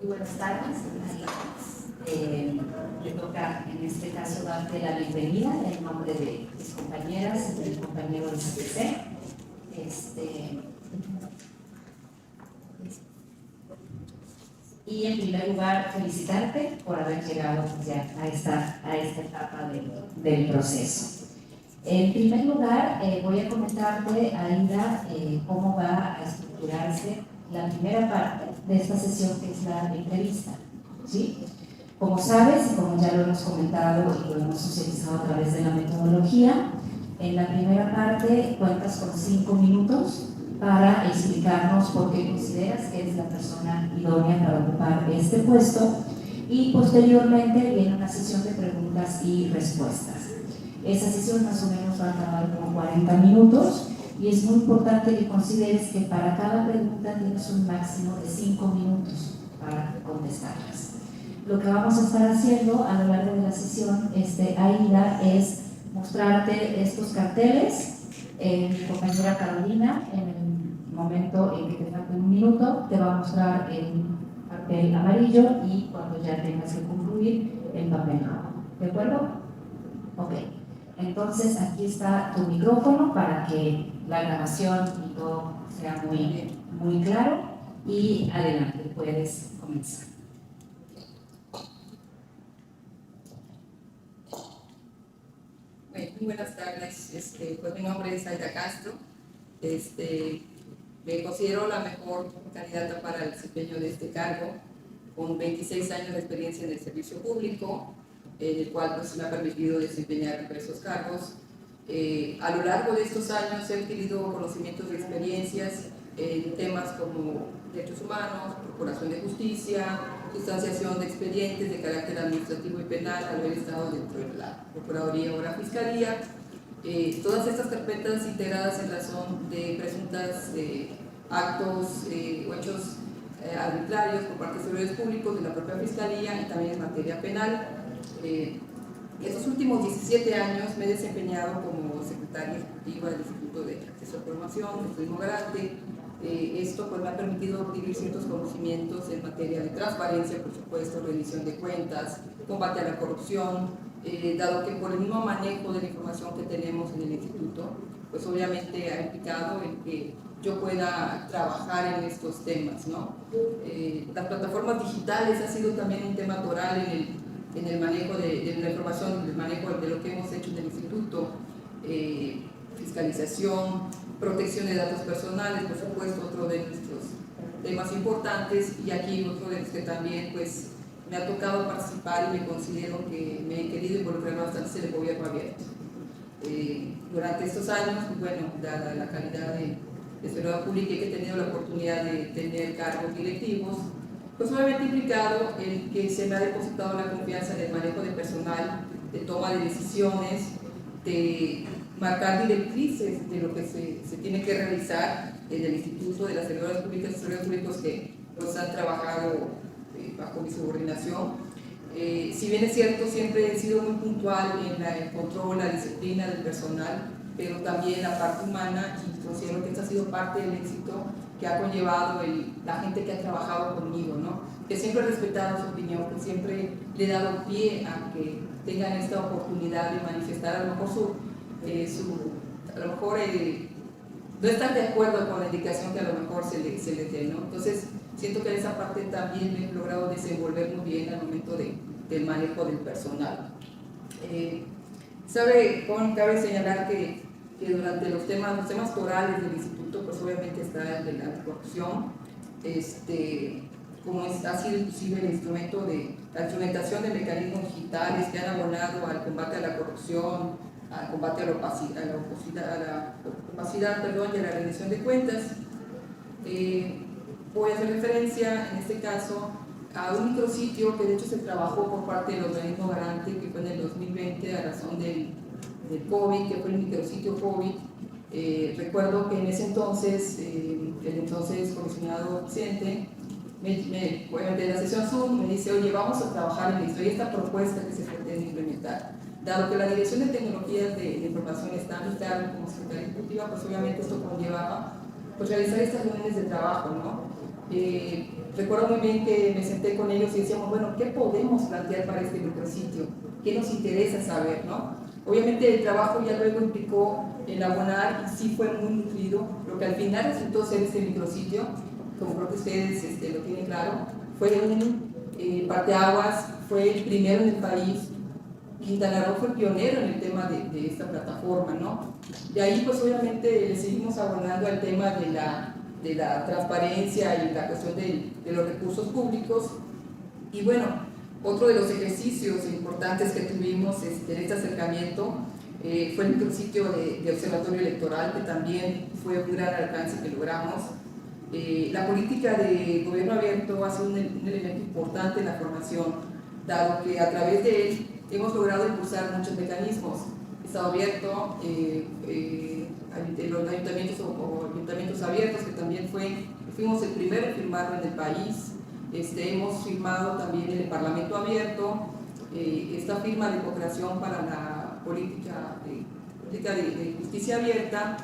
Muy buenas tardes. Me toca en este caso darte la bienvenida en nombre de mis compañeras, del compañero del CPC. Y en primer lugar, felicitarte por haber llegado ya a esta etapa del proceso. En primer lugar, voy a comentarte, Aida, cómo va a estructurarse la primera parte de esta sesión, que es la entrevista, ¿sí? Como sabes, y como ya lo hemos comentado y lo hemos socializado a través de la metodología, en la primera parte cuentas con 5 minutos para explicarnos por qué consideras que eres la persona idónea para ocupar este puesto, y posteriormente viene una sesión de preguntas y respuestas. Esa sesión más o menos va a tardar como 40 minutos y es muy importante que consideres que para cada pregunta tienes un máximo de 5 minutos para contestarlas. Lo que vamos a estar haciendo a lo largo de la sesión, Aida, es mostrarte estos carteles. Mi compañera Carolina, en el momento en que te falte un minuto, te va a mostrar el papel amarillo y cuando ya tengas que concluir, el papel rojo. ¿De acuerdo? Ok. Entonces aquí está tu micrófono para que la grabación y todo sea muy claro, y adelante, puedes comenzar. Muy buenas tardes, pues mi nombre es Aida Castro. Me considero la mejor candidata para el desempeño de este cargo, con 26 años de experiencia en el servicio público, el cual pues, me ha permitido desempeñar diversos cargos. A lo largo de estos años he adquirido conocimientos y experiencias en temas como derechos humanos, procuración de justicia, sustanciación de expedientes de carácter administrativo y penal al haber estado dentro de la Procuraduría o la Fiscalía. Todas estas carpetas integradas en razón de presuntas actos o hechos arbitrarios por parte de servidores públicos de la propia Fiscalía y también en materia penal. Estos últimos 17 años me he desempeñado como secretaria ejecutiva del Instituto de Acceso a la Información, del Turismo Garante. Esto pues, me ha permitido adquirir ciertos conocimientos en materia de transparencia, por supuesto, rendición de cuentas, combate a la corrupción, dado que por el mismo manejo de la información que tenemos en el instituto, pues obviamente ha implicado el que yo pueda trabajar en estos temas, ¿no? Las plataformas digitales ha sido también un tema toral en el manejo de la información, en el manejo de lo que hemos hecho en el instituto, fiscalización, protección de datos personales, por supuesto, otro de nuestros temas importantes, y aquí otro de los que también pues, me ha tocado participar y me considero que me he querido involucrar bastante en el gobierno abierto. Durante estos años, bueno, dada la calidad de servidora pública y que he tenido la oportunidad de tener cargos directivos, pues obviamente ha implicado el que se me ha depositado la confianza en el manejo de personal, de toma de decisiones, de marcar directrices de lo que se tiene que realizar en el instituto, de las servidoras públicas y servidores públicos que pues, han trabajado bajo mi subordinación. Si bien es cierto, siempre he sido muy puntual en el control, la disciplina del personal, pero también la parte humana, y considero que esta ha sido parte del éxito que ha conllevado la gente que ha trabajado conmigo, ¿no? Que siempre he respetado su opinión, que siempre le he dado pie a que tengan esta oportunidad de manifestar a lo mejor no estar de acuerdo con la indicación que a lo mejor se les dé, ¿no? Entonces, siento que en esa parte también me he logrado desenvolver muy bien al momento del manejo del personal. Cabe señalar que durante los temas orales del instituto, pues obviamente está el de la corrupción, como ha sido inclusive el instrumento de la instrumentación de mecanismos digitales que han abonado al combate a la corrupción, al combate a la opacidad, y a la rendición de cuentas. Voy a hacer referencia en este caso a un micrositio que de hecho se trabajó por parte del organismo Garante, que fue en el 2020 a razón del COVID, que fue el micrositio COVID. Recuerdo que en ese entonces, el entonces comisionado presidente, de la sesión Zoom, me dice, oye, vamos a trabajar en esto, y esta propuesta que se pretende implementar. Dado que la Dirección de Tecnologías de Información está a mi cargo como secretaria ejecutiva, pues obviamente esto conllevaba pues, realizar estas reuniones de trabajo, ¿no? recuerdo muy bien que me senté con ellos y decíamos, bueno, ¿qué podemos plantear para este micrositio? ¿Qué nos interesa saber, no? Obviamente el trabajo ya luego implicó elaborar y sí fue muy nutrido. Lo que al final resultó ser este micrositio, como creo que ustedes lo tienen claro, fue un parteaguas, fue el primero en el país. Quintana Roo fue pionero en el tema de esta plataforma, ¿no? De ahí, pues obviamente le seguimos abonando al tema de la transparencia y la cuestión de los recursos públicos. Y bueno, otro de los ejercicios importantes que tuvimos en este acercamiento fue el micrositio de observatorio electoral, que también fue un gran alcance que logramos. La política de gobierno abierto ha sido un elemento importante en la formación, dado que a través de él hemos logrado impulsar muchos mecanismos. Estado abierto, los ayuntamientos o ayuntamientos abiertos, que también fuimos el primero en firmarlo en el país. Hemos firmado también el Parlamento Abierto, esta firma de cooperación para la política de justicia abierta.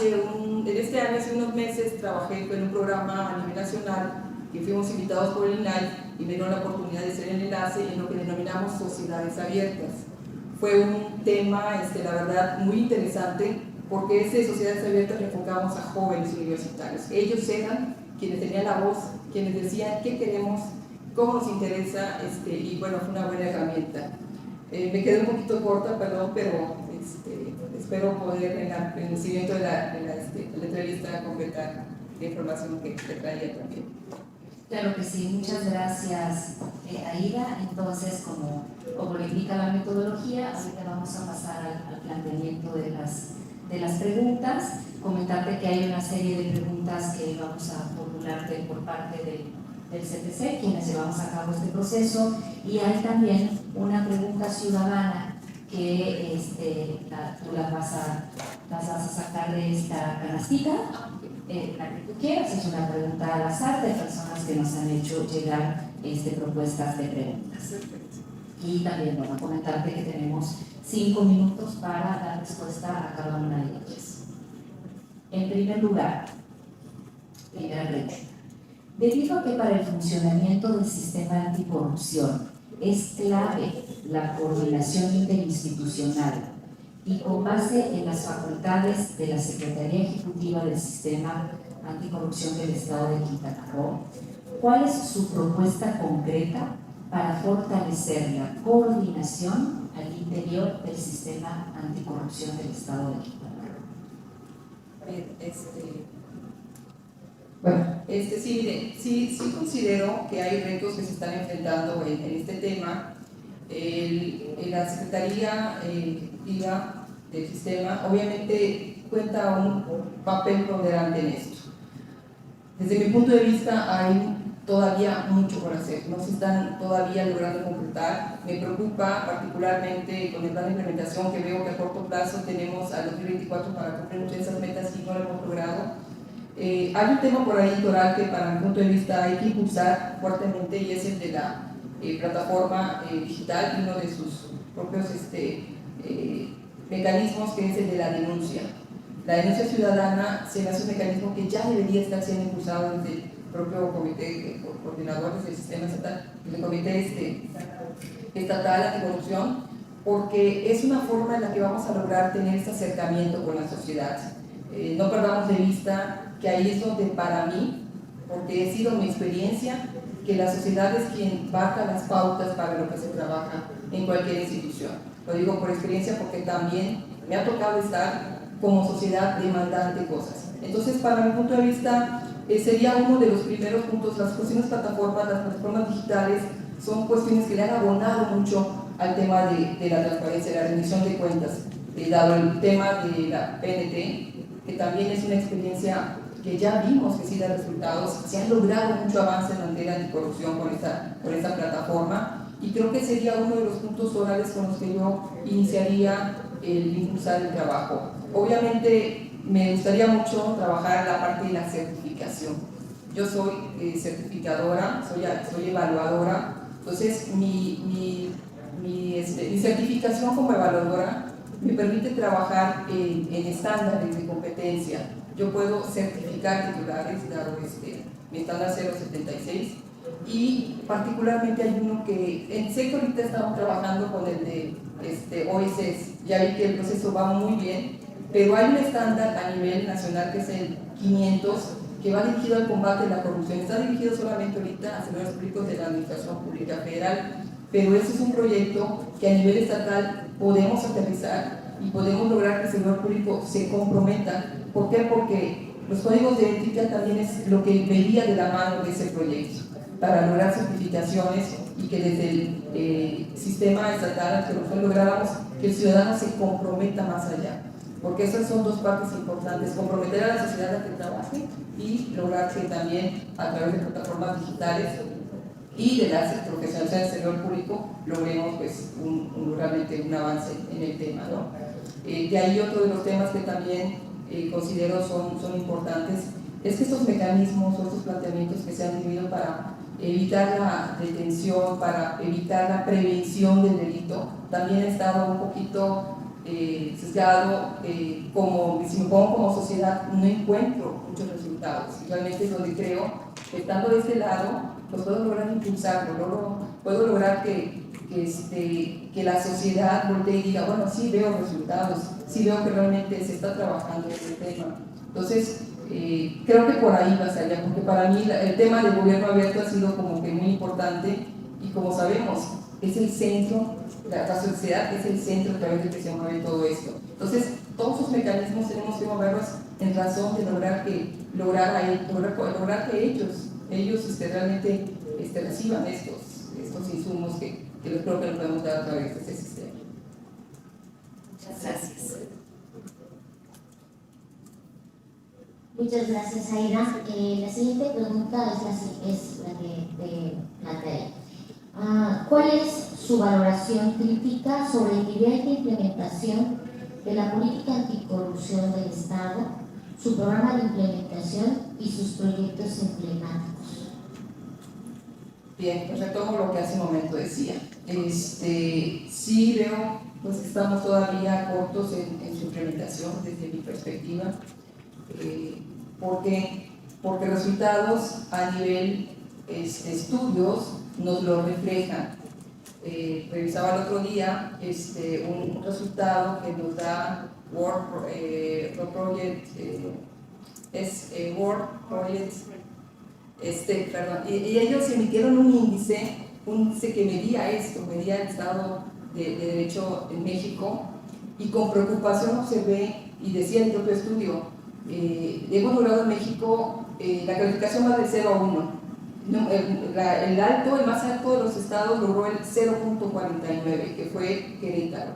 En este año, hace unos meses, trabajé en un programa a nivel nacional que fuimos invitados por el INAI y me dieron la oportunidad de ser el enlace en lo que denominamos sociedades abiertas. Fue un tema, la verdad, muy interesante, porque desde sociedades abiertas le enfocamos a jóvenes universitarios. Ellos eran quienes tenían la voz, quienes decían qué queremos, cómo nos interesa, y bueno, fue una buena herramienta. Me quedé un poquito corta, perdón, pero espero poder en el siguiente de la entrevista completar la información que traía también. Claro que sí, muchas gracias, Aida. Entonces, como le indica la metodología, ahorita vamos a pasar al planteamiento de las preguntas. Comentarte que hay una serie de preguntas que vamos a formularte por parte del CTC, quienes llevamos a cabo este proceso, y hay también una pregunta ciudadana que tú las vas a sacar de esta canastita, la que tú quieras. Es una pregunta al azar de personas que nos han hecho llegar propuestas de preguntas. Y también vamos a comentarte que tenemos 5 minutos para dar respuesta a cada una de ellas. En primer lugar, primera pregunta. Debido a que para el funcionamiento del sistema anticorrupción es clave la coordinación interinstitucional y con base en las facultades de la Secretaría Ejecutiva del Sistema Anticorrupción del Estado de Quintana Roo, ¿cuál es su propuesta concreta para fortalecer la coordinación al interior del Sistema Anticorrupción del Estado de Quintana Roo? Sí, mire, sí considero que hay retos que se están enfrentando en este tema. La Secretaría Ejecutiva del Sistema obviamente cuenta un papel preponderante en esto. Desde mi punto de vista hay todavía mucho por hacer, no se están todavía logrando concretar. Me preocupa particularmente con el plan de implementación, que veo que a corto plazo tenemos al 2024 para cumplir muchas de esas metas y no lo hemos logrado. Hay un tema por ahí electoral que para mi punto de vista hay que impulsar fuertemente, y es el de la plataforma digital, y uno de sus propios mecanismos, que es el de la denuncia. La denuncia ciudadana se me hace un mecanismo que ya debería estar siendo impulsado desde el propio comité coordinador del sistema estatal, el comité estatal anticorrupción, porque es una forma en la que vamos a lograr tener este acercamiento con la sociedad. No perdamos de vista que ahí es donde para mí, porque ha sido mi experiencia, que la sociedad es quien baja las pautas para lo que se trabaja en cualquier institución. Lo digo por experiencia porque también me ha tocado estar como sociedad demandante cosas. Entonces, para mi punto de vista, sería uno de los primeros puntos. Las cuestiones plataformas, las plataformas digitales, son cuestiones que le han abonado mucho al tema de la transparencia, de la rendición de cuentas, dado el tema de la PNT, que también es una experiencia que ya vimos que sí da resultados. Se ha logrado mucho avance en materia de anticorrupción con esta plataforma, y creo que sería uno de los puntos orales con los que yo iniciaría el impulsar el trabajo. Obviamente me gustaría mucho trabajar la parte de la certificación. Yo soy certificadora, soy evaluadora, entonces mi certificación como evaluadora me permite trabajar en estándares de competencia. Yo puedo certificar titulares, dado mi estándar 076, y particularmente hay uno que sé que ahorita estamos trabajando con el de OSS, ya vi que el proceso va muy bien, pero hay un estándar a nivel nacional que es el 500, que va dirigido al combate de la corrupción. Está dirigido solamente ahorita a servidores públicos de la Administración Pública Federal, pero ese es un proyecto que a nivel estatal podemos aterrizar y podemos lograr que el servidor público se comprometa. ¿Por qué? Porque los códigos de ética también es lo que veía de la mano de ese proyecto, para lograr certificaciones y que desde el sistema estatal anticorrupción lográramos que el ciudadano se comprometa más allá. Porque esas son dos partes importantes: comprometer a la sociedad a que trabaje y lograr que también a través de plataformas digitales y de la profesionalización del servidor público logremos pues, realmente un avance en el tema, ¿no? De ahí otro de los temas que también considero son importantes es que estos mecanismos o estos planteamientos que se han tenido para evitar la detención, para evitar la prevención del delito, también ha estado un poquito sesgado. Si me pongo como sociedad, no encuentro muchos resultados. Y realmente es donde creo que, estando de este lado, pues puedo lograr impulsarlo, puedo lograr que la sociedad voltee y diga, bueno, sí veo resultados, sí veo que realmente se está trabajando en este tema. Entonces, creo que por ahí va a ser, porque para mí el tema del gobierno abierto ha sido como que muy importante, y como sabemos, es el centro, la sociedad es el centro a través del que se mueve todo esto. Entonces, todos esos mecanismos tenemos que moverlos en razón de lograr que ellos realmente reciban estos insumos que los creo que los podemos dar a través de este sistema. Muchas gracias. Muchas gracias, Aida. La siguiente pregunta es la que te planteé. ¿Cuál es su valoración crítica sobre el nivel de implementación de la política anticorrupción del Estado, su programa de implementación y sus proyectos emblemáticos? Bien, pues retomo lo que hace un momento decía. Sí veo pues, que estamos todavía cortos en su implementación desde mi perspectiva. Porque resultados a nivel estudios nos lo reflejan. Revisaba el otro día un resultado que nos da World Project, World Project, y ellos emitieron un índice que medía el estado de derecho en México, y con preocupación observé, y decía el propio estudio, hemos logrado en México la calificación va de 0 a 1. El más alto de los estados logró el 0.49, que fue Querétaro.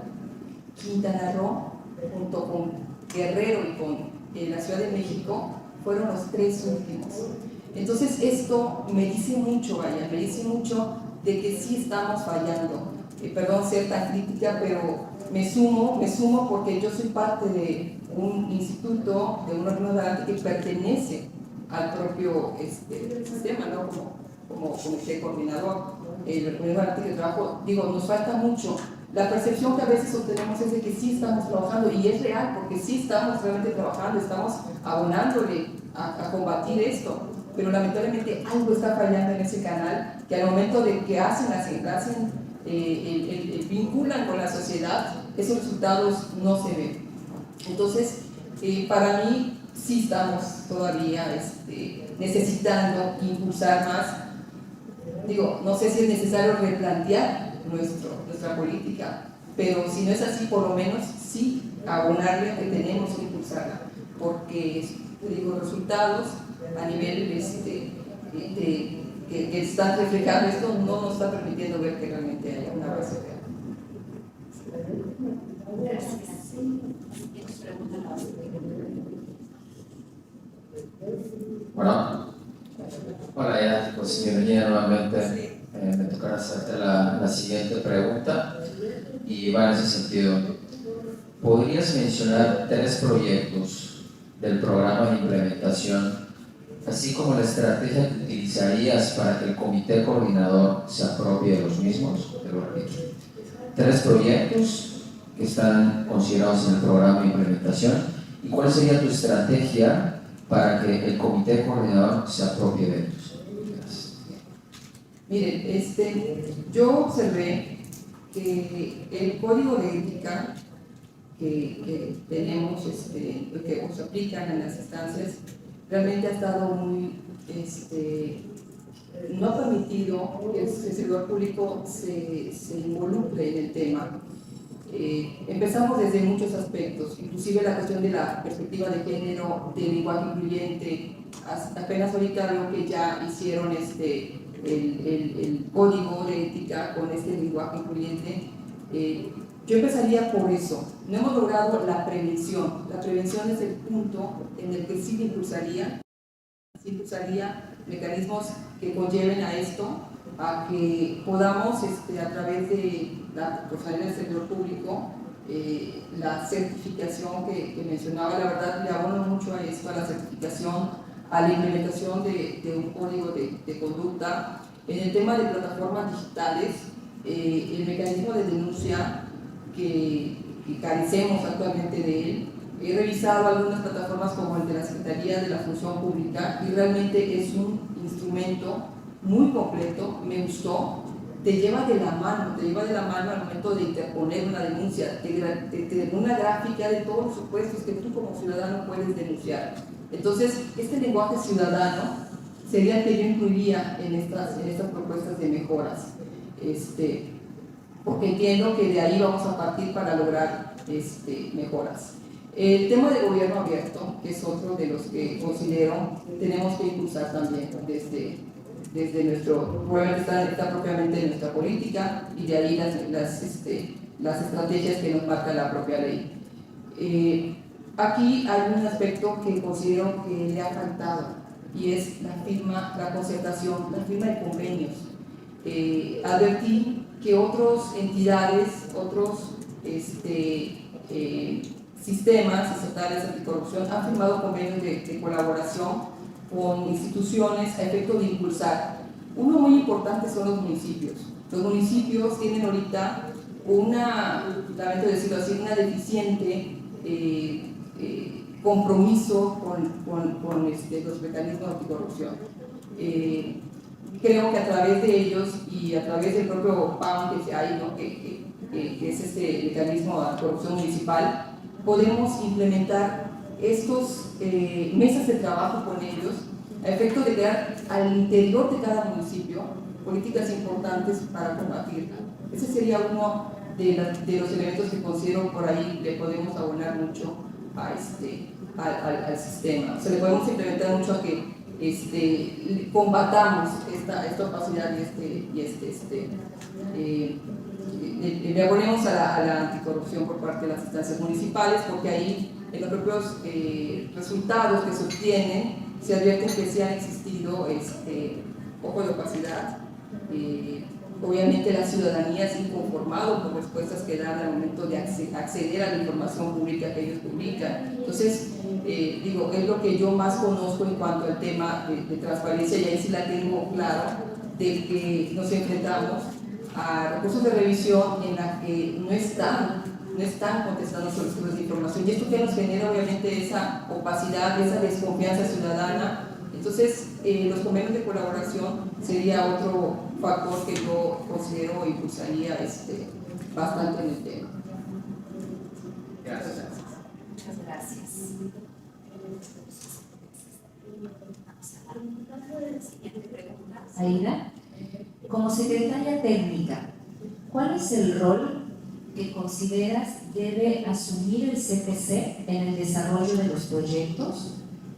Quintana Roo, junto con Guerrero y con la Ciudad de México, fueron los 3 últimos. Entonces esto me dice mucho de que sí estamos fallando. Perdón ser tan crítica, pero me sumo porque yo soy parte de un instituto, de un órgano garante que pertenece al propio sistema, ¿no? Como comité coordinador, el órgano garante que trabajo. Digo, nos falta mucho. La percepción que a veces obtenemos es de que sí estamos trabajando, y es real, porque sí estamos realmente trabajando, estamos abonándole a combatir esto, pero lamentablemente algo está fallando en ese canal, que al momento de que vinculan con la sociedad, esos resultados no se ven. Entonces, para mí sí estamos todavía necesitando impulsar más. Digo, no sé si es necesario replantear nuestra política, pero si no es así, por lo menos sí abonarle que tenemos que impulsarla, porque resultados a nivel que están reflejando esto no nos está permitiendo ver que realmente haya una base real. Gracias. Bueno, hola, ya, pues bienvenida nuevamente. Me tocará hacerte la siguiente pregunta, y va en ese sentido. ¿Podrías mencionar 3 proyectos del programa de implementación, así como la estrategia que utilizarías para que el comité coordinador se apropie de los mismos? Te lo repito. 3 proyectos que están considerados en el programa de implementación, y cuál sería tu estrategia para que el comité coordinador se apropie de ellos? Gracias. Miren, yo observé que el código de ética que tenemos, que se aplican en las instancias, realmente ha estado muy, no ha permitido que el servidor público se involucre en el tema. Empezamos desde muchos aspectos, inclusive la cuestión de la perspectiva de género, del lenguaje incluyente. Apenas ahorita veo que ya hicieron el código de ética con este lenguaje incluyente. Yo empezaría por eso. No hemos logrado la prevención. La prevención es el punto en el que sí impulsaría mecanismos que conlleven a esto, a que podamos, a través de la profesionalidad del sector público, la certificación que mencionaba, la verdad le abono mucho a esto, a la certificación, a la implementación de un código de conducta. En el tema de plataformas digitales, el mecanismo de denuncia que carecemos actualmente de él. He revisado algunas plataformas como el de la Secretaría de la Función Pública y realmente es un instrumento muy completo, me gustó, te lleva de la mano al momento de interponer una denuncia, te da una gráfica de todos los supuestos que tú como ciudadano puedes denunciar. Entonces, este lenguaje ciudadano sería el que yo incluiría en estas propuestas de mejoras, porque entiendo que de ahí vamos a partir para lograr mejoras. El tema de gobierno abierto, que es otro de los que considero tenemos que impulsar también desde nuestro, probablemente está propiamente en nuestra política y de ahí las estrategias que nos marca la propia ley. Aquí hay un aspecto que considero que le ha faltado y es la concertación, la firma de convenios. Advertí que otras entidades, otros sistemas estatales anticorrupción han firmado convenios de colaboración con instituciones a efecto de impulsar. Uno muy importante son los municipios. Los municipios tienen ahorita lamento decirlo así, una deficiente compromiso con los mecanismos anticorrupción. Creo que a través de ellos y a través del propio PAM que hay, ¿no? que es este mecanismo de anticorrupción municipal, podemos implementar estos mesas de trabajo con ellos a efecto de crear al interior de cada municipio políticas importantes para combatirla. Ese sería uno de los elementos que considero por ahí le podemos abonar mucho al sistema. O sea, le podemos implementar mucho a que combatamos esta opacidad le abonemos a la anticorrupción por parte de las instancias municipales, porque ahí en los propios resultados que se obtienen se advierten que sí ha existido poco de opacidad. Obviamente la ciudadanía es inconformado por respuestas que dan al momento de acceder a la información pública que ellos publican. Entonces, es lo que yo más conozco en cuanto al tema de transparencia, y ahí sí la tengo claro, de que nos enfrentamos a recursos de revisión en la que no están contestando solicitudes de información, y esto que nos genera obviamente esa opacidad, esa desconfianza ciudadana. Entonces, los convenios de colaboración sería otro factor que yo considero impulsaría bastante en el tema. Gracias. Muchas gracias. Siguiente pregunta. Aida, como secretaria técnica, ¿cuál es el rol que consideras debe asumir el CPC en el desarrollo de los proyectos,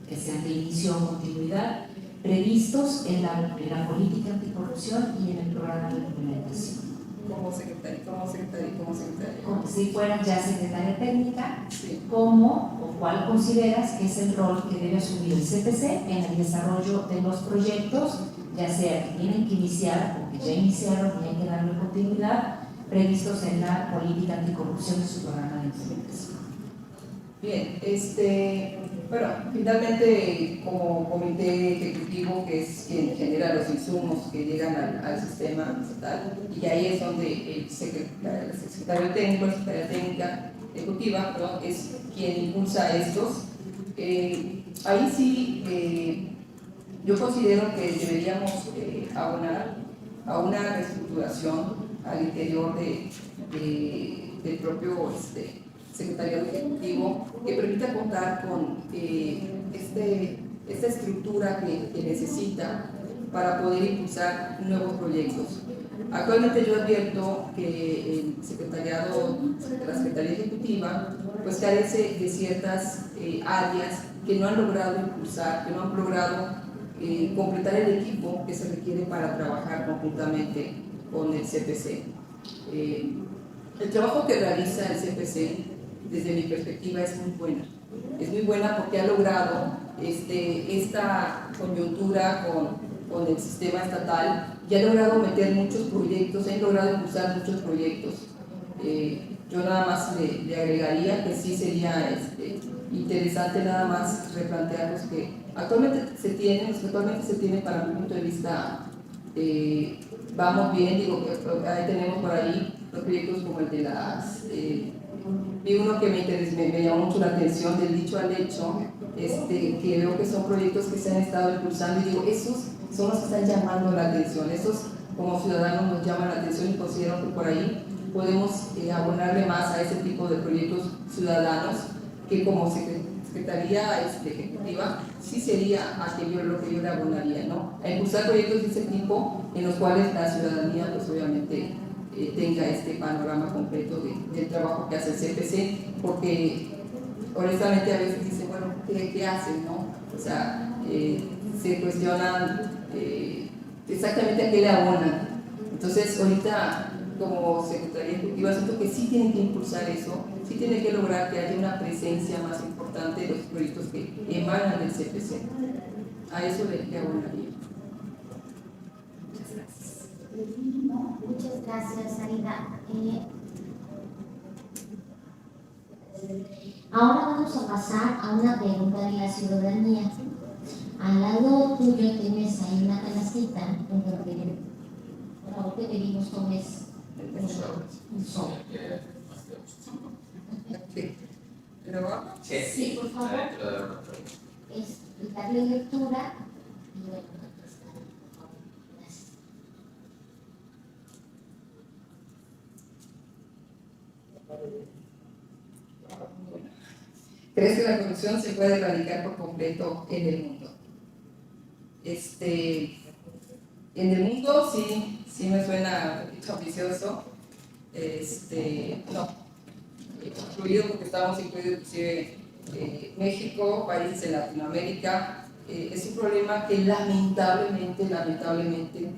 que sean de inicio o continuidad, previstos en la política anticorrupción y en el programa de implementación? Como secretaria. Como si fueran ya secretaria técnica, Sí. ¿cómo o cuál consideras que es el rol que debe asumir el CPC en el desarrollo de los proyectos, ya sea que tienen que iniciar o que ya iniciaron y hay que darle continuidad, previstos en la política anticorrupción y su programa de implementación? Bien, bueno, finalmente como comité ejecutivo, que es quien genera los insumos que llegan al sistema estatal, y ahí es donde el secretario técnico, la secretaria técnica ejecutiva, ¿no?, es quien impulsa estos. Ahí sí, yo considero que deberíamos abonar a una reestructuración al interior del propio secretariado ejecutivo que permita contar con esta estructura que necesita para poder impulsar nuevos proyectos. Actualmente yo advierto que el secretariado de la Secretaría Ejecutiva pues carece de ciertas áreas que no han logrado impulsar, que no han logrado completar el equipo que se requiere para trabajar conjuntamente con el CPC. El trabajo que realiza el CPC, desde mi perspectiva, es muy buena. Es muy buena porque ha logrado esta coyuntura con el sistema estatal y ha logrado meter muchos proyectos, ha logrado impulsar muchos proyectos. Yo nada más le agregaría que sí sería interesante nada más replantear los que actualmente se tienen para mi punto de vista. Vamos bien, digo, ahí tenemos por ahí los proyectos como el de las... vi uno que me llamó mucho la atención, del dicho al hecho, que veo que son proyectos que se han estado impulsando y digo, esos son los que están llamando la atención, esos como ciudadanos nos llaman la atención y considero que por ahí podemos abonarle más a ese tipo de proyectos ciudadanos que como Secretaría Ejecutiva sí sería lo que yo le abonaría, ¿no? A impulsar proyectos de ese tipo en los cuales la ciudadanía pues obviamente tenga este panorama completo del trabajo que hace el CPC, porque honestamente a veces dicen, bueno, ¿qué hacen, no? O sea, se cuestionan exactamente a qué le abonan. Entonces, ahorita, como Secretaría Ejecutiva, siento que sí tienen que impulsar eso, sí tienen que lograr que haya una presencia más importante de los proyectos que emanan del CPC. A eso le abonaría. Muchas gracias. Muchas gracias, Aida. Ahora vamos a pasar a una pregunta de la ciudadanía. Al lado tuyo tienes ahí una canastita en donde por favor te pedimos tomes un sol. Sí, por favor. Es darle lectura y bueno, gracias. ¿Crees que la corrupción se puede erradicar por completo en el mundo? En el mundo sí me suena un poquito ambicioso. No, incluido porque estamos incluidos inclusive México, países en Latinoamérica. Es un problema que lamentablemente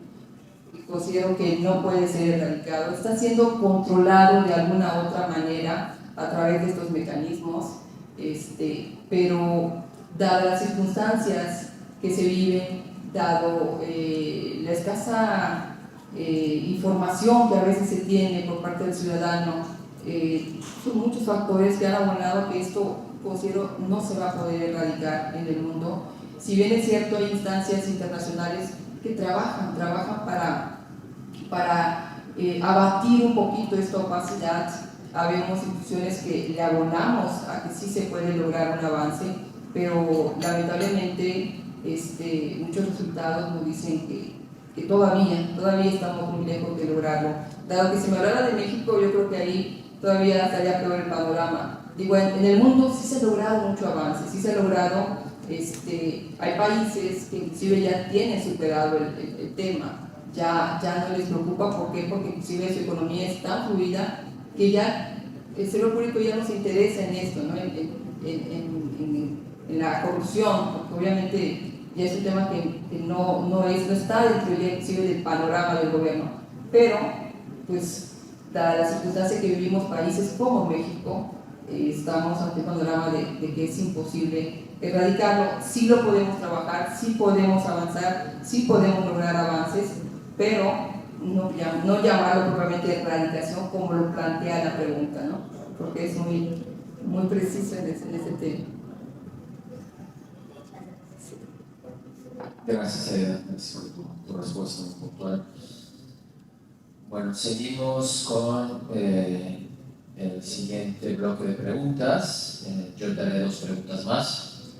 considero que no puede ser erradicado. Está siendo controlado de alguna otra manera a través de estos mecanismos, pero dadas las circunstancias que se viven, dado la escasa información que a veces se tiene por parte del ciudadano, son muchos factores que han abonado a que esto, considero, no se va a poder erradicar en el mundo. Si bien es cierto, hay instancias internacionales que trabajan para abatir un poquito esta opacidad. Habemos instituciones que le abonamos a que sí se puede lograr un avance, pero lamentablemente muchos resultados nos dicen que todavía estamos muy lejos de lograrlo. Dado que si me hablara de México, yo creo que ahí todavía estaría peor el panorama. Digo, en el mundo sí se ha logrado mucho avance, sí se ha logrado, hay países que inclusive ya tienen superado el tema, ya no les preocupa. ¿Por qué? Porque inclusive su economía es tan fluida que ya el sector público ya no se interesa en esto, ¿no? En la corrupción, porque obviamente ya es un tema que no está dentro ya inclusive del panorama del gobierno, pero pues dada la circunstancia que vivimos países como México, estamos ante un panorama de que es imposible erradicarlo. Sí lo podemos trabajar, sí podemos avanzar, sí podemos lograr avances, pero no llamarlo propiamente erradicación como lo plantea la pregunta, ¿no? Porque es muy preciso en ese tema. Gracias, Aida, por tu respuesta muy puntual. Bueno, seguimos con el siguiente bloque de preguntas. Yo te haré 2 preguntas más.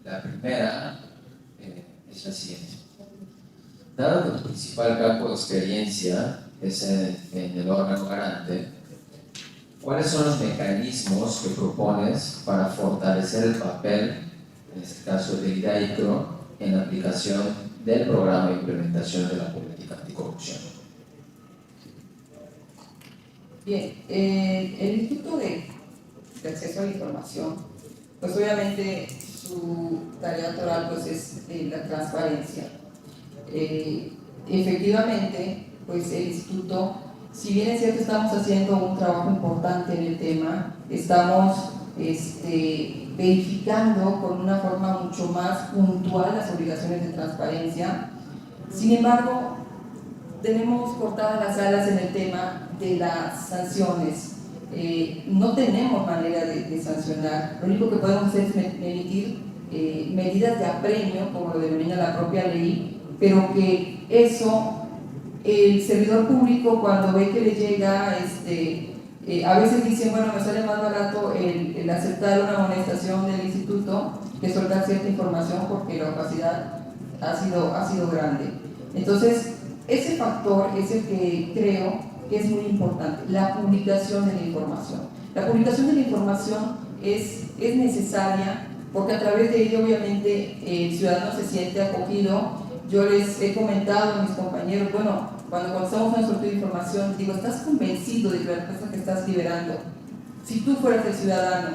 La primera es la siguiente. Dado que tu principal campo de experiencia es en el órgano garante, ¿cuáles son los mecanismos que propones para fortalecer el papel, en este caso del IDAICRO, en la aplicación del programa de implementación de la política anticorrupción? Bien, el Instituto de Acceso a la Información, pues obviamente su tarea autoral pues es la transparencia. Efectivamente, pues el Instituto, si bien es cierto estamos haciendo un trabajo importante en el tema, estamos verificando con una forma mucho más puntual las obligaciones de transparencia. Sin embargo, tenemos cortadas las alas en el tema de las sanciones. No tenemos manera de sancionar. Lo único que podemos hacer es emitir medidas de apremio, como lo denomina la propia ley, pero que eso, el servidor público cuando ve que le llega, a veces dicen, bueno, me sale más barato el aceptar una amonestación del instituto que soltar cierta información porque la opacidad ha sido grande. Entonces, ese factor es el que creo que es muy importante, la publicación de la información. La publicación de la información es necesaria porque a través de ello obviamente el ciudadano se siente acogido. Yo les he comentado a mis compañeros, bueno, cuando estamos en un sorteo de información, digo, ¿estás convencido de que la respuesta que estás liberando, si tú fueras el ciudadano,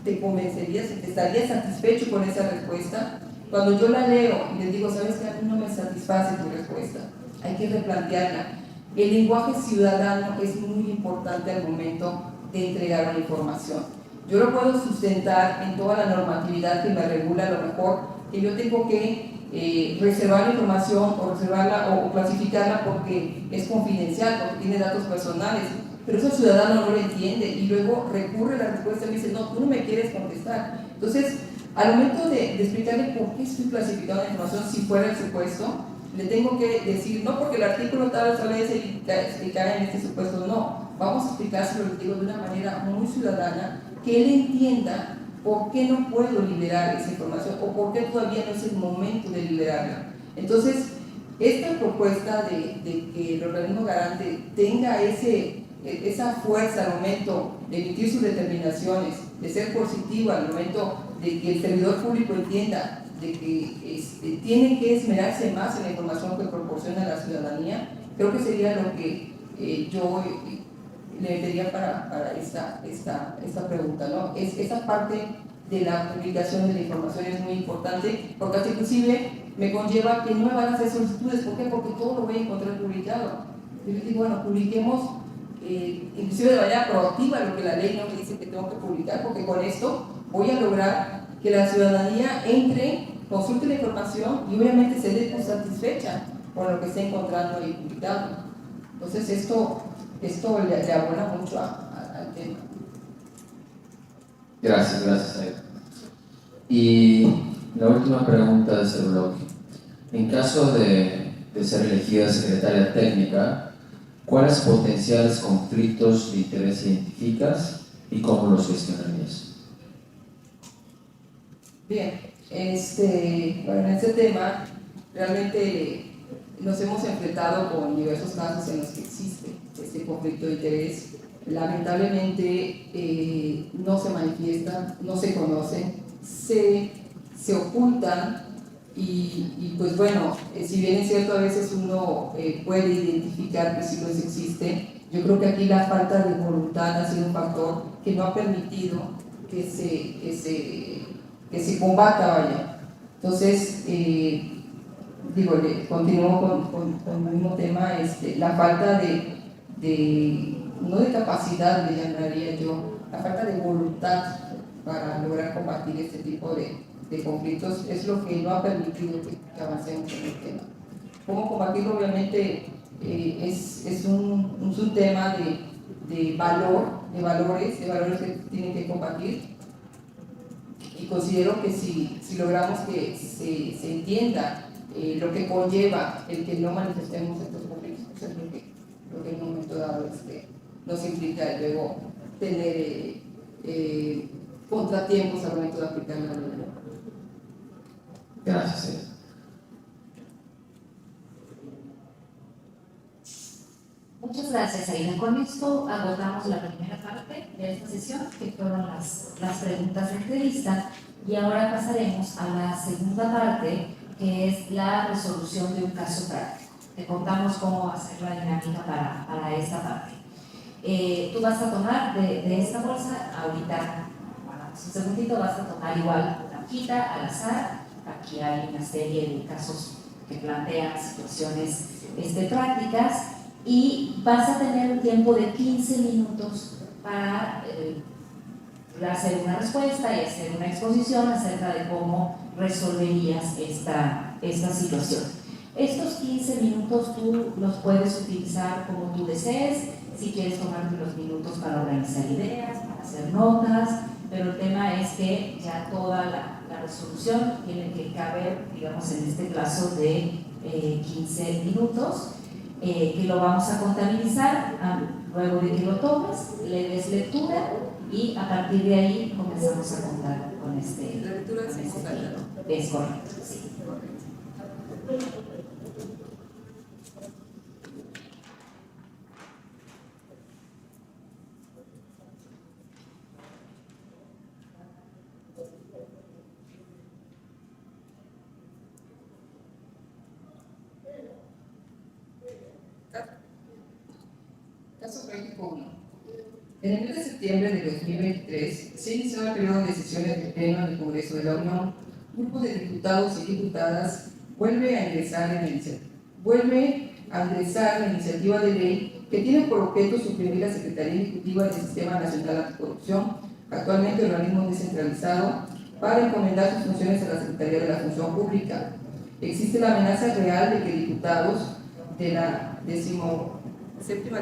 te convencerías, te estarías satisfecho con esa respuesta? Cuando yo la leo y les digo, ¿sabes qué? A mí no me satisface tu respuesta, hay que replantearla. El lenguaje ciudadano es muy importante al momento de entregar una información. Yo lo puedo sustentar en toda la normatividad que me regula, a lo mejor que yo tengo que reservar la información o reservarla o clasificarla porque es confidencial, porque tiene datos personales, pero eso el ciudadano no lo entiende y luego recurre a la respuesta y me dice, no, tú no me quieres contestar. Entonces, al momento de explicarle por qué estoy clasificando la información, si fuera el supuesto, le tengo que decir, no porque el artículo tal establece y cae en este supuesto, no, vamos a explicárselo, les digo, de una manera muy ciudadana, que él entienda por qué no puedo liberar esa información o por qué todavía no es el momento de liberarla. Entonces, esta propuesta de que el organismo garante tenga esa fuerza al momento de emitir sus determinaciones, de ser positivo al momento de que el servidor público entienda de que tienen que esmerarse más en la información que proporciona a la ciudadanía, creo que sería lo que yo le pediría para esta pregunta, ¿no? Esa parte de la publicación de la información es muy importante, porque hasta inclusive me conlleva que no me van a hacer solicitudes. ¿Por qué? Porque todo lo voy a encontrar publicado. Yo les digo, bueno, publiquemos inclusive de manera proactiva lo que la ley no me dice que tengo que publicar, porque con esto voy a lograr que la ciudadanía entre, consulte la información y obviamente se dé por satisfecha con lo que está encontrando ahí publicado. Entonces esto le abona mucho al tema. Gracias, Aida. Y la última pregunta de este bloque. En caso de ser elegida secretaria técnica, ¿cuáles potenciales conflictos de interés identificas y cómo los gestionarías? Bien, bueno, en este tema realmente nos hemos enfrentado con diversos casos en los que existe este conflicto de interés. Lamentablemente no se manifiestan, no se conocen, se ocultan y pues bueno, si bien es cierto a veces uno puede identificar que sí los existe, yo creo que aquí la falta de voluntad ha sido un factor que no ha permitido que se combata, vaya. Entonces, continúo con el mismo tema, la falta no de capacidad, le llamaría yo, la falta de voluntad para lograr combatir este tipo de conflictos es lo que no ha permitido que avancemos en el tema. ¿Cómo combatirlo? Obviamente es un tema de valores que tienen que combatir. Y considero que si logramos que se entienda lo que conlleva el que no manifestemos estos conflictos, eso es lo que en un momento dado nos implica luego tener contratiempos al momento de aplicar la ley. Gracias, Aida. Muchas gracias, Aida. Con esto agotamos la primera parte de esta sesión, que fueron las preguntas de entrevista, y ahora pasaremos a la segunda parte, que es la resolución de un caso práctico. Te contamos cómo va a ser la dinámica para esta parte. Tú vas a tomar de esta bolsa, ahorita, bueno, un segundito, vas a tomar igual una hojita al azar. Aquí hay una serie de casos que plantean situaciones prácticas, y vas a tener un tiempo de 15 minutos para hacer una respuesta y hacer una exposición acerca de cómo resolverías esta situación. Estos 15 minutos tú los puedes utilizar como tú desees, si quieres tomarte unos minutos para organizar ideas, para hacer notas, pero el tema es que ya toda la resolución tiene que caber, digamos, en este plazo de 15 minutos, que lo vamos a contabilizar luego de que lo tomes, le des lectura, y a partir de ahí comenzamos a contar con La lectura es en voz alta, ¿no? Es correcto, sí. Correcto. Caso práctico 1. En el mes de septiembre de 2023 se inició el periodo de sesiones del Pleno del Congreso de la Unión. Un grupo de diputados y diputadas vuelve a ingresar la iniciativa de ley que tiene por objeto suprimir la Secretaría Ejecutiva del Sistema Nacional Anticorrupción, actualmente organismo descentralizado, para encomendar sus funciones a la Secretaría de la Función Pública. Existe la amenaza real de que diputados de la 17ª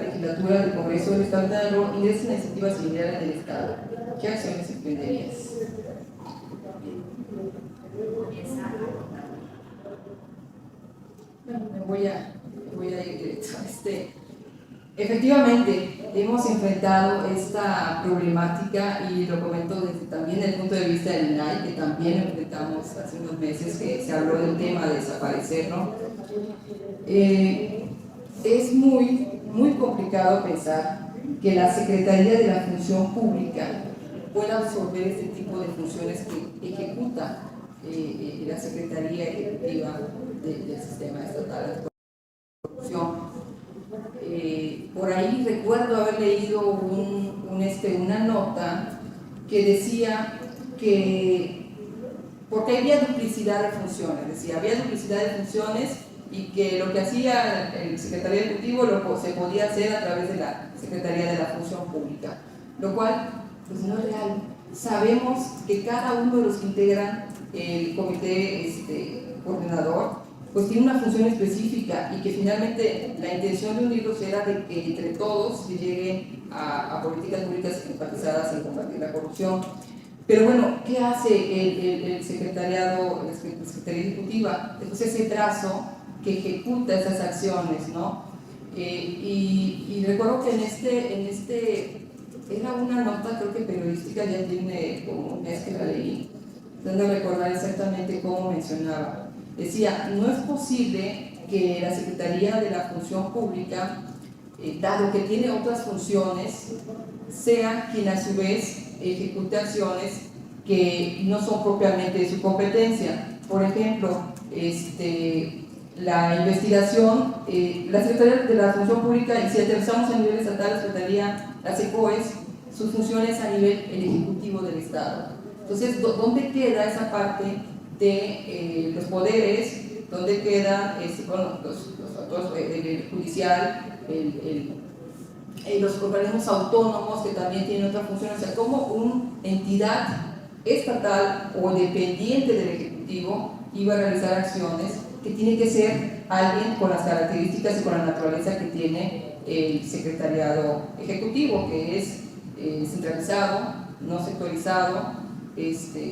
legislatura del Congreso del Estado de Nuevo ingresen a iniciativas similares del Estado. ¿Qué acciones emprenderías? Bueno, me voy a ir directo. Efectivamente, hemos enfrentado esta problemática, y lo comento desde también el punto de vista del INAI, que también lo enfrentamos hace unos meses, que se habló del tema de desaparecer, ¿no? Es muy complicado pensar que la Secretaría de la Función Pública pueda absorber este tipo de funciones que ejecuta la Secretaría Ejecutiva del Sistema Estatal de Corrupción. Por ahí recuerdo haber leído una nota que decía que, porque había duplicidad de funciones, y que lo que hacía el secretario ejecutivo se podía hacer a través de la Secretaría de la Función Pública, lo cual pues no es real. Sabemos que cada uno de los que integran el comité coordinador pues tiene una función específica, y que finalmente la intención de unirlos era de que entre todos se llegue a políticas públicas enfatizadas en combatir la corrupción. Pero bueno, ¿qué hace el Secretaría Ejecutiva? Pues ese brazo que ejecuta esas acciones, ¿no? Y recuerdo que era una nota, creo que periodística, ya tiene como un mes que la leí, tratando de recordar exactamente cómo mencionaba. Decía, no es posible que la Secretaría de la Función Pública, dado que tiene otras funciones, sea quien a su vez ejecute acciones que no son propiamente de su competencia. Por ejemplo, la investigación, la Secretaría de la Función Pública, y si aterrizamos a nivel estatal, la Secretaría, la SECOES, sus funciones a nivel el ejecutivo del Estado. Entonces, ¿dónde queda esa parte de los poderes? ¿Dónde quedan el judicial, los organismos autónomos que también tienen otras funciones? O sea, como una entidad estatal o dependiente del Ejecutivo iba a realizar acciones que tiene que ser alguien con las características y con la naturaleza que tiene el Secretariado Ejecutivo, que es centralizado, no sectorizado,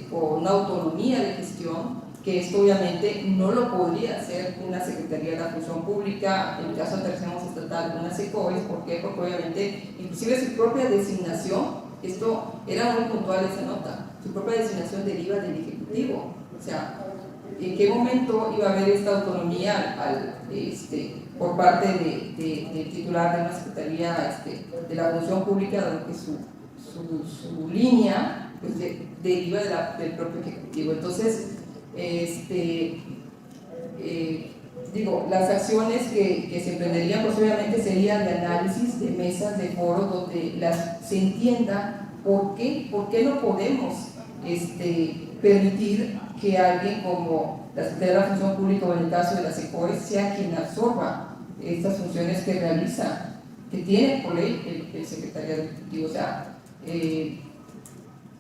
con autonomía de gestión, que esto obviamente no lo podría hacer una Secretaría de la Función Pública, en el caso de aterrizamos estatal, una SECOES. ¿Por qué? Porque obviamente, inclusive su propia designación, esto era muy puntual esa nota, su propia designación deriva del Ejecutivo. O sea, en qué momento iba a haber esta autonomía por parte del titular de una secretaría de la función pública, donde su línea pues, deriva del propio ejecutivo. Entonces, digo, las acciones que se emprenderían pues obviamente serían de análisis, de mesas, de foros, donde se entienda por qué no podemos permitir que alguien como la Secretaría de la Función Pública o en el caso de la SECOE sea quien absorba estas funciones que realiza, que tiene por ley el Secretariado Ejecutivo. O sea,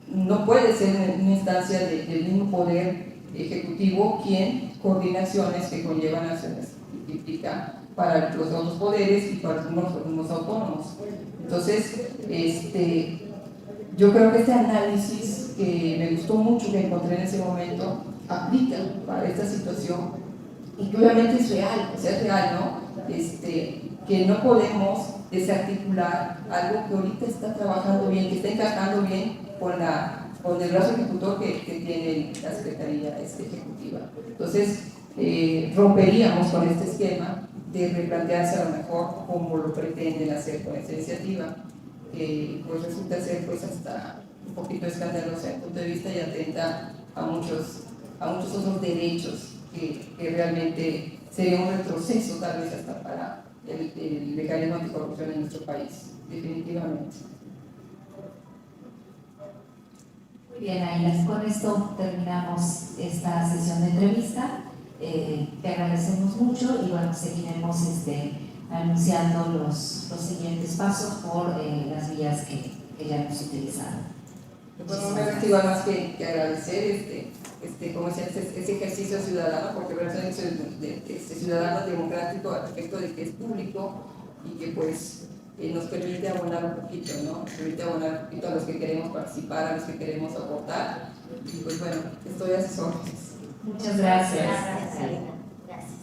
no puede ser una instancia del mismo poder ejecutivo quien coordina acciones que conllevan acciones que implica para los otros poderes y para los organismos autónomos. Entonces, yo creo que este análisis que me gustó mucho, que encontré en ese momento, aplica para esta situación y que obviamente es real, o sea, es real, ¿no? Que no podemos desarticular algo que ahorita está trabajando bien, que está encajando bien con el brazo ejecutor que tiene la Secretaría Ejecutiva. Entonces, romperíamos con este esquema de replantearse a lo mejor como lo pretenden hacer con esta iniciativa, que pues resulta ser pues hasta un poquito escandalosa desde el punto de vista y atenta a muchos otros derechos que realmente sería un retroceso tal vez hasta para el mecanismo anticorrupción en nuestro país, definitivamente. Muy bien, Aida, con esto terminamos esta sesión de entrevista. Te agradecemos mucho y bueno, seguiremos anunciando los siguientes pasos por las vías que ya hemos utilizado. Bueno, no me resta igual más que agradecer como decía, ese ejercicio ciudadano, porque realmente es ciudadano democrático al respecto de que es público y que pues nos permite abonar un poquito, ¿no? Nos permite abonar un poquito a los que queremos participar, a los que queremos aportar. Y pues bueno, estoy a sus órdenes. Muchas gracias. Gracias.